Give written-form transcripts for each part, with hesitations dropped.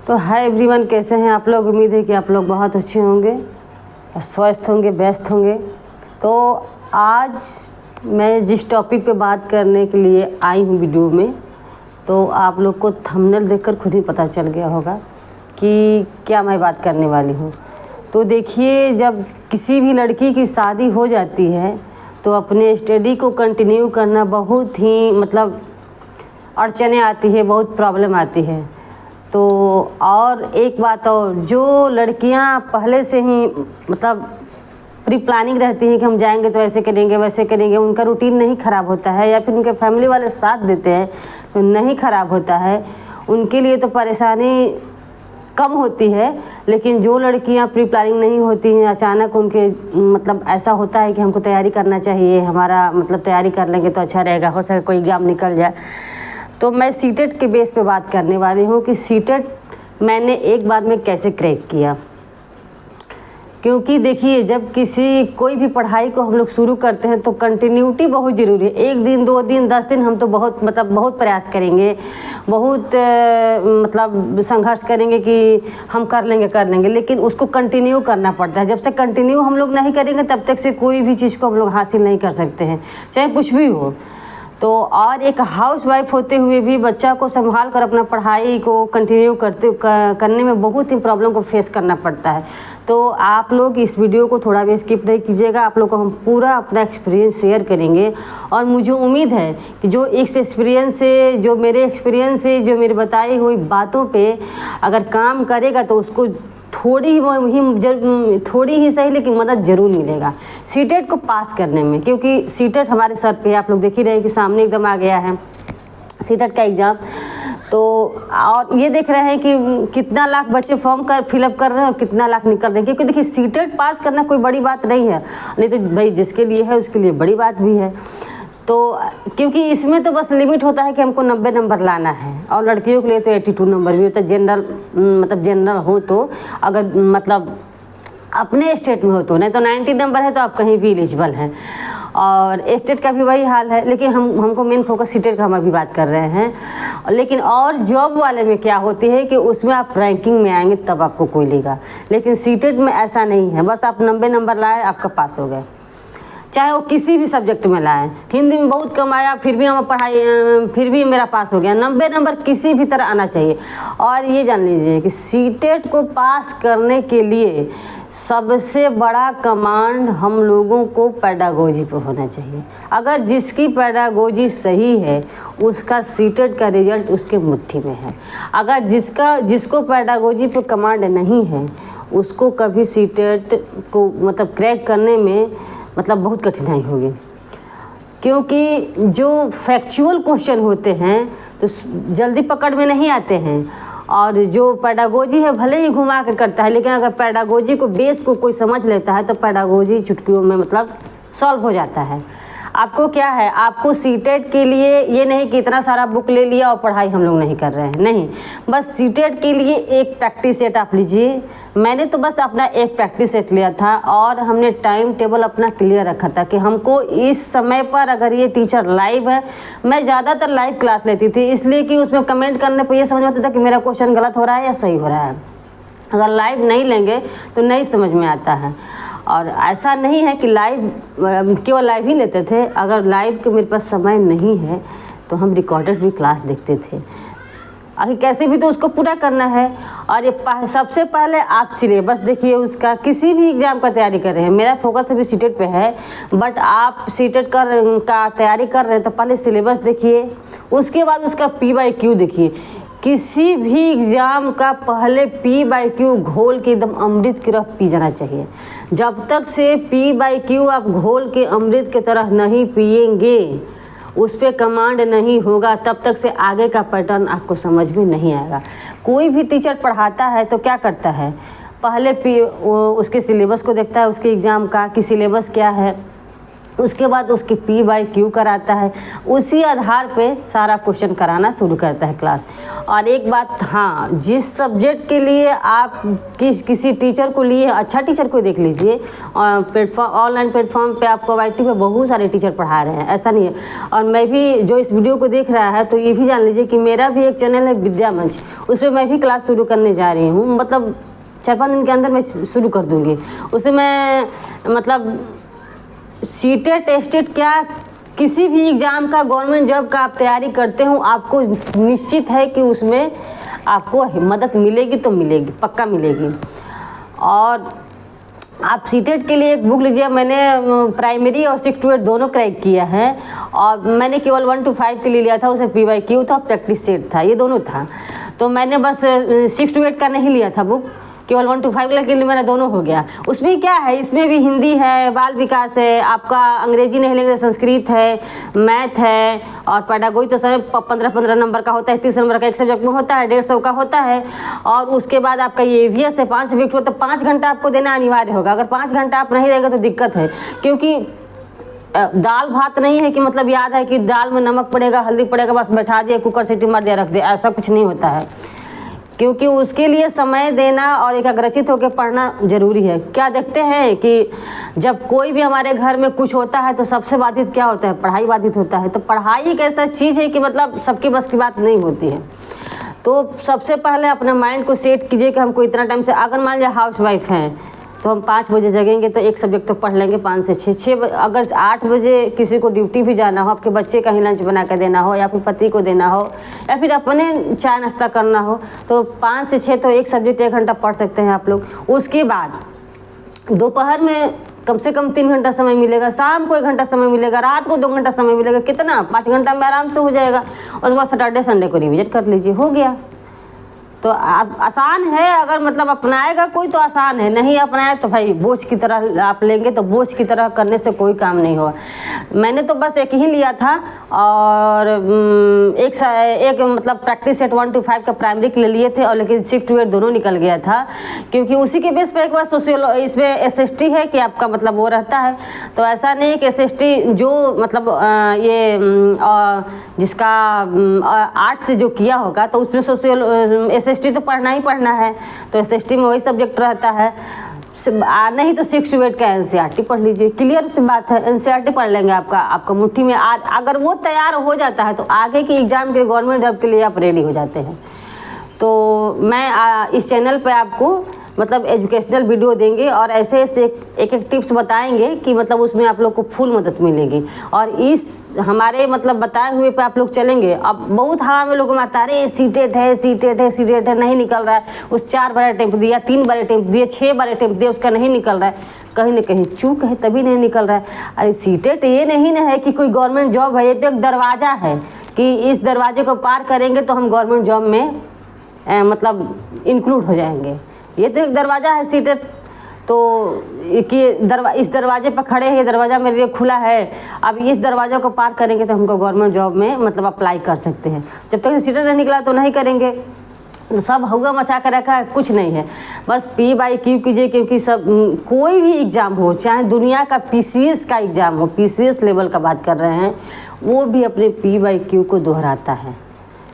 तो hi everyone, कैसे हैं आप लोग। उम्मीद है कि आप लोग बहुत अच्छे होंगे, स्वस्थ होंगे, व्यस्त होंगे। तो आज मैं जिस टॉपिक पे बात करने के लिए आई हूँ वीडियो में, तो आप लोग को थंबनेल देखकर खुद ही पता चल गया होगा कि क्या मैं बात करने वाली हूँ। तो देखिए, जब किसी भी लड़की की शादी हो जाती है तो अपने स्टडी को कंटिन्यू करना बहुत ही अड़चने आती है, बहुत प्रॉब्लम आती है। तो और एक बात और, जो लड़कियां पहले से ही प्री प्लानिंग रहती हैं कि हम जाएंगे तो ऐसे करेंगे वैसे करेंगे, उनका रूटीन नहीं ख़राब होता है या फिर उनके फैमिली वाले साथ देते हैं तो नहीं ख़राब होता है, उनके लिए तो परेशानी कम होती है। लेकिन जो लड़कियां प्री प्लानिंग नहीं होती हैं, अचानक उनके ऐसा होता है कि हमको तैयारी करना चाहिए, हमारा तैयारी कर लेंगे तो अच्छा रहेगा, हो सके कोई एग्ज़ाम निकल जाए। तो मैं सीटेट के बेस पे बात करने वाली हूँ कि सीटेट मैंने एक बार में कैसे क्रैक किया। क्योंकि देखिए, जब कोई भी पढ़ाई को हम लोग शुरू करते हैं तो कंटिन्यूटी बहुत ज़रूरी है। 1 दिन 2 दिन 10 दिन हम तो बहुत प्रयास करेंगे, बहुत संघर्ष करेंगे कि हम कर लेंगे, लेकिन उसको कंटिन्यू करना पड़ता है। जब से कंटिन्यू हम लोग नहीं करेंगे तब तक से कोई भी चीज़ को हम लोग हासिल नहीं कर सकते हैं, चाहे कुछ भी हो। तो और एक हाउसवाइफ होते हुए भी बच्चा को संभाल कर अपना पढ़ाई को कंटिन्यू करने में बहुत ही प्रॉब्लम को फेस करना पड़ता है। तो आप लोग इस वीडियो को थोड़ा भी स्किप नहीं कीजिएगा, आप लोग को हम पूरा अपना एक्सपीरियंस शेयर करेंगे। और मुझे उम्मीद है कि जो इस एक्सपीरियंस से, जो मेरे एक्सपीरियंस से, जो मेरी बताई हुई बातों पे अगर काम करेगा तो उसको थोड़ी ही सही लेकिन मदद ज़रूर मिलेगा सीटेट को पास करने में। क्योंकि सीटेट हमारे सर पे, आप लोग देख ही रहे हैं कि सामने एकदम आ गया है सीटेट का एग्ज़ाम। तो और ये देख रहे हैं कि कितना लाख बच्चे फॉर्म फिलअप कर रहे हैं और कितना लाख निकल रहे हैं। क्योंकि देखिए, सीटेट पास करना कोई बड़ी बात नहीं है, नहीं तो भाई जिसके लिए है उसके लिए बड़ी बात भी है। तो क्योंकि इसमें तो बस लिमिट होता है कि हमको 90 नंबर लाना है, और लड़कियों के लिए तो 82 नंबर भी होता है। जनरल हो तो अगर अपने स्टेट में हो तो, नहीं तो 90 नंबर है तो आप कहीं भी एलिजिबल हैं। और स्टेट का भी वही हाल है, लेकिन हमको मेन फोकस सीटेट का हम अभी बात कर रहे हैं। लेकिन और जॉब वाले में क्या होती है कि उसमें आप रैंकिंग में आएंगे तब आपको कोई लेगा, लेकिन सीटेट में ऐसा नहीं है। बस आप 90 नंबर लाए, आपका पास हो गए, चाहे वो किसी भी सब्जेक्ट में लाए। हिंदी में बहुत कम आया फिर भी मेरा पास हो गया। 90 नंबर किसी भी तरह आना चाहिए। और ये जान लीजिए कि सीटेट को पास करने के लिए सबसे बड़ा कमांड हम लोगों को पेडागोजी पर होना चाहिए। अगर जिसकी पेडागोजी सही है उसका सीटेट का रिजल्ट उसके मुट्ठी में है। अगर जिसको पेडागोजी पर कमांड नहीं है उसको कभी सीटेट को क्रैक करने में बहुत कठिनाई होगी। क्योंकि जो फैक्चुअल क्वेश्चन होते हैं तो जल्दी पकड़ में नहीं आते हैं, और जो पेडागोजी है भले ही घुमा के करता है, लेकिन अगर पेडागोजी को बेस को कोई समझ लेता है तो पेडागोजी चुटकियों में सॉल्व हो जाता है। आपको क्या है, आपको सीटेट के लिए ये नहीं कि इतना सारा बुक ले लिया और पढ़ाई हम लोग नहीं कर रहे हैं, नहीं। बस सीटेट के लिए एक प्रैक्टिस सेट आप लीजिए। मैंने तो बस अपना एक प्रैक्टिस सेट लिया था और हमने टाइम टेबल अपना क्लियर रखा था कि हमको इस समय पर, अगर ये टीचर लाइव है, मैं ज़्यादातर लाइव क्लास लेती थी इसलिए कि उसमें कमेंट करने पर यह समझ में आता था कि मेरा क्वेश्चन गलत हो रहा है या सही हो रहा है। अगर लाइव नहीं लेंगे तो नहीं समझ में आता है। और ऐसा नहीं है कि केवल लाइव ही लेते थे, अगर लाइव के मेरे पास समय नहीं है तो हम रिकॉर्डेड भी क्लास देखते थे। आखिर कैसे भी तो उसको पूरा करना है। और ये सबसे पहले आप सिलेबस देखिए उसका, किसी भी एग्ज़ाम का तैयारी कर रहे हैं, मेरा फोकस अभी सीटेट पे है, बट आप सीटेट का तैयारी कर रहे हैं तो पहले सिलेबस देखिए, उसके बाद उसका P/Q देखिए। किसी भी एग्ज़ाम का पहले P/Q घोल के एकदम अमृत की तरह पी जाना चाहिए। जब तक से P/Q आप घोल के अमृत की तरह नहीं पिएंगे, उस पर कमांड नहीं होगा, तब तक से आगे का पैटर्न आपको समझ में नहीं आएगा। कोई भी टीचर पढ़ाता है तो क्या करता है, पहले उसके सिलेबस को देखता है, उसके एग्ज़ाम का कि सिलेबस क्या है, उसके बाद उसकी P/Q कराता है, उसी आधार पे सारा क्वेश्चन कराना शुरू करता है क्लास। और एक बात, हाँ, जिस सब्जेक्ट के लिए आप किसी टीचर को लिए, अच्छा टीचर को देख लीजिए, ऑनलाइन प्लेटफॉर्म पे आपको YT पे बहुत सारे टीचर पढ़ा रहे हैं, ऐसा नहीं है। और मैं भी, जो इस वीडियो को देख रहा है, तो ये भी जान लीजिए कि मेरा भी एक चैनल है विद्या मंच, उस पर मैं भी क्लास शुरू करने जा रही हूँ। मतलब 4-5 दिन के अंदर मैं शुरू कर दूँगी। उसे मैं मतलब सीटेट टेस्टेड क्या, किसी भी एग्ज़ाम का, गवर्नमेंट जॉब का आप तैयारी करते हो, आपको निश्चित है कि उसमें आपको मदद मिलेगी तो मिलेगी, पक्का मिलेगी। और आप सीटेट के लिए एक बुक लीजिए, मैंने प्राइमरी और 6 to 8 दोनों क्रैक किया है। और मैंने केवल 1 to 5 के लिए लिया था, उसे P/Q था, प्रैक्टिस सेट था, ये दोनों था। तो मैंने बस 6 to 8 का नहीं लिया था बुक, केवल 1 to 5 के लिए मेरा दोनों हो गया। उसमें क्या है, इसमें भी हिंदी है, बाल विकास है, आपका अंग्रेजी नहीं लेंगे, संस्कृत है, मैथ है, और पेडागोजी तो सब 15-15 नंबर का होता है, 30 नंबर का एक सब्जेक्ट में होता है, 150 का होता है। और उसके बाद आपका ये EVS है, 5 सब्जेक्ट हो, तो 5 घंटा आपको देना अनिवार्य होगा। अगर 5 घंटा आप नहीं देंगे तो दिक्कत है, क्योंकि दाल भात नहीं है कि मतलब याद है कि दाल में नमक पड़ेगा, हल्दी पड़ेगा, बस बैठा दिए, कुकर सीटी मार दिया, रख दिया, ऐसा कुछ नहीं होता है। क्योंकि उसके लिए समय देना और एकाग्रचित होकर पढ़ना ज़रूरी है। क्या देखते हैं कि जब कोई भी हमारे घर में कुछ होता है तो सबसे बाधित क्या होता है, पढ़ाई बाधित होता है। तो पढ़ाई एक ऐसा चीज़ है कि मतलब सबके बस की बात नहीं होती है। तो सबसे पहले अपने माइंड को सेट कीजिए कि हमको इतना टाइम से, अगर मान लीजिए हाउस वाइफ हैं तो हम 5 बजे जगेंगे तो एक सब्जेक्ट तो पढ़ लेंगे 5 से 6। अगर 8 बजे किसी को ड्यूटी भी जाना हो, आपके बच्चे का ही लंच बना कर देना हो, या फिर पति को देना हो, या फिर अपने चाय नाश्ता करना हो, तो 5 से 6 तो एक सब्जेक्ट 1 घंटा पढ़ सकते हैं आप लोग। उसके बाद दोपहर में कम से कम 3 घंटा समय मिलेगा, शाम को 1 घंटा समय मिलेगा, रात को 2 घंटा समय मिलेगा, कितना 5 घंटा में आराम से हो जाएगा। उसके बाद सैटरडे संडे को रिविजन कर लीजिए, हो गया। तो आसान है, अगर मतलब अपनाएगा कोई तो आसान है, नहीं अपनाए तो भाई बोझ की तरह आप लेंगे, तो बोझ की तरह करने से कोई काम नहीं होगा। मैंने तो बस एक ही लिया था, और एक मतलब प्रैक्टिस सेट 1 to 5 का प्राइमरी के लिए लिए थे, और लेकिन 6 to 8 दोनों निकल गया था, क्योंकि उसी के बेस पर एक बार सोशियोलॉजी, इसमें SST है कि आपका मतलब वो रहता है। तो ऐसा नहीं कि SST जो मतलब ये जिसका आर्ट से जो किया होगा तो उसमें SST तो पढ़ना ही पढ़ना है, तो SST में वही सब्जेक्ट रहता है। नहीं तो 6 to 8 का NCERT पढ़ लीजिए, क्लियर सी बात है। NCERT पढ़ लेंगे, आपका मुट्ठी में अगर वो तैयार हो जाता है तो आगे के एग्ज़ाम के, गवर्नमेंट जॉब के लिए आप रेडी हो जाते हैं। तो मैं इस चैनल पे आपको मतलब एजुकेशनल वीडियो देंगे, और ऐसे ऐसे एक टिप्स बताएंगे कि मतलब उसमें आप लोग को फुल मदद मिलेगी। और इस हमारे मतलब बताए हुए पे आप लोग चलेंगे। अब बहुत हवा में लोग मारता है, अरे सीटेट है, नहीं निकल रहा है। उस 4 बार अटेम्प्ट दिया, 3 बार अटेम्प्ट दिए, 6 बार अटेम्प्ट दिए, उसका नहीं निकल रहा है, कहीं ना कहीं चूक है, तभी नहीं निकल रहा है। अरे सीटेट ये नहीं ना है कि कोई गवर्नमेंट जॉब है, ये तो एक दरवाज़ा है कि इस दरवाजे को पार करेंगे तो हम गवर्नमेंट जॉब में मतलब इंक्लूड हो जाएंगे। ये तो एक दरवाज़ा है सीटेट। तो कि इस दरवाजे पर खड़े हैं, ये दरवाज़ा मेरे लिए खुला है, अब इस दरवाज़े को पार करेंगे तो हमको गवर्नमेंट जॉब में मतलब अप्लाई कर सकते हैं। जब तक सीटेट नहीं निकला तो नहीं करेंगे। सब हुआ मचा कर रखा है, कुछ नहीं है, बस P/Q कीजिए। क्योंकि सब कोई भी एग्ज़ाम हो, चाहे दुनिया का PCS का एग्ज़ाम हो, PCS लेवल का बात कर रहे हैं, वो भी अपने P/Q को दोहराता है,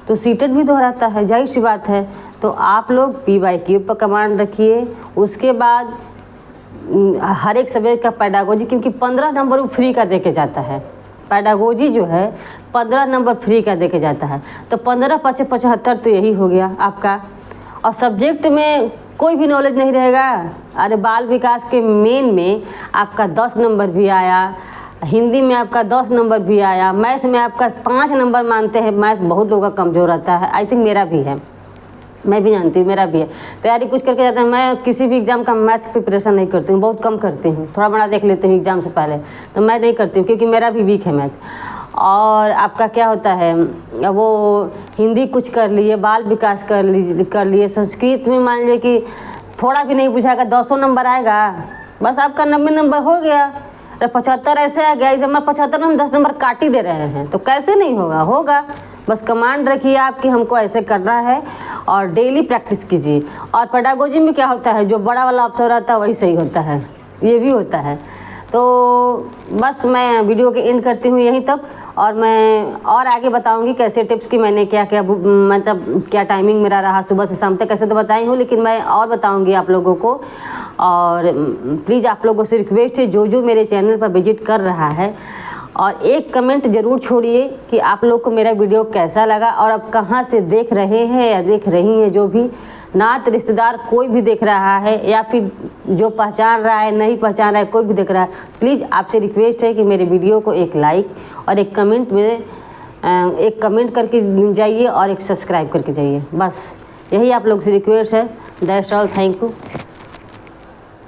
तो सीटेट भी दोहराता है, जाहिर सी बात है। तो आप लोग P/Q पर कमांड रखिए। उसके बाद हर एक सब्जेक्ट का पेडागोजी, क्योंकि 15 नंबर वो फ्री का देके जाता है। पेडागोजी जो है 15 नंबर फ्री का देके जाता है, तो 15×5 = 75 तो यही हो गया आपका। और सब्जेक्ट में कोई भी नॉलेज नहीं रहेगा। अरे बाल विकास के मेन में आपका 10 नंबर भी आया, हिंदी में आपका 10 नंबर भी आया, मैथ में आपका 5 नंबर मानते हैं। मैथ बहुत लोगों का कमज़ोर रहता है, आई थिंक मेरा भी है, मैं भी जानती हूँ, मेरा भी है। तैयारी कुछ करके जाता है, मैं किसी भी एग्ज़ाम का मैथ प्रिपरेशन नहीं करती हूँ, बहुत कम करती हूँ, थोड़ा बड़ा देख लेती हूँ एग्ज़ाम से पहले, तो मैं नहीं करती हूँ क्योंकि मेरा भी वीक है मैथ। और आपका क्या होता है, वो हिंदी कुछ कर लिए, बाल विकास कर लिए, संस्कृत में मान लीजिए कि थोड़ा भी नहीं बुझाएगा, 200 नंबर आएगा, बस आपका 90 नंबर हो गया। 75 ऐसे आ गया, इसे हम 75 में 10 नंबर काट ही दे रहे हैं, तो कैसे नहीं होगा, होगा। बस कमांड रखिए आपकी, हमको ऐसे करना है, और डेली प्रैक्टिस कीजिए। और पेडागोजी में क्या होता है, जो बड़ा वाला अफसर रहता है वही सही होता है, ये भी होता है। तो बस मैं वीडियो के एंड करती हूँ यहीं तक, और मैं और आगे बताऊँगी कैसे टिप्स की मैंने क्या क्या मतलब क्या टाइमिंग मेरा रहा सुबह से शाम तक, कैसे तो बताई हूँ, लेकिन मैं और बताऊँगी आप लोगों को। और प्लीज़ आप लोगों से रिक्वेस्ट है, जो जो मेरे चैनल पर विजिट कर रहा है, और एक कमेंट ज़रूर छोड़िए कि आप लोग को मेरा वीडियो कैसा लगा, और आप कहाँ से देख रहे हैं या देख रही हैं। जो भी नात रिश्तेदार कोई भी देख रहा है, या फिर जो पहचान रहा है, नहीं पहचान रहा है, कोई भी देख रहा है, प्लीज़ आपसे रिक्वेस्ट है कि मेरे वीडियो को एक लाइक और एक कमेंट करके जाइए, और एक सब्सक्राइब करके जाइए। बस यही आप लोग से रिक्वेस्ट है। That's all, thank you.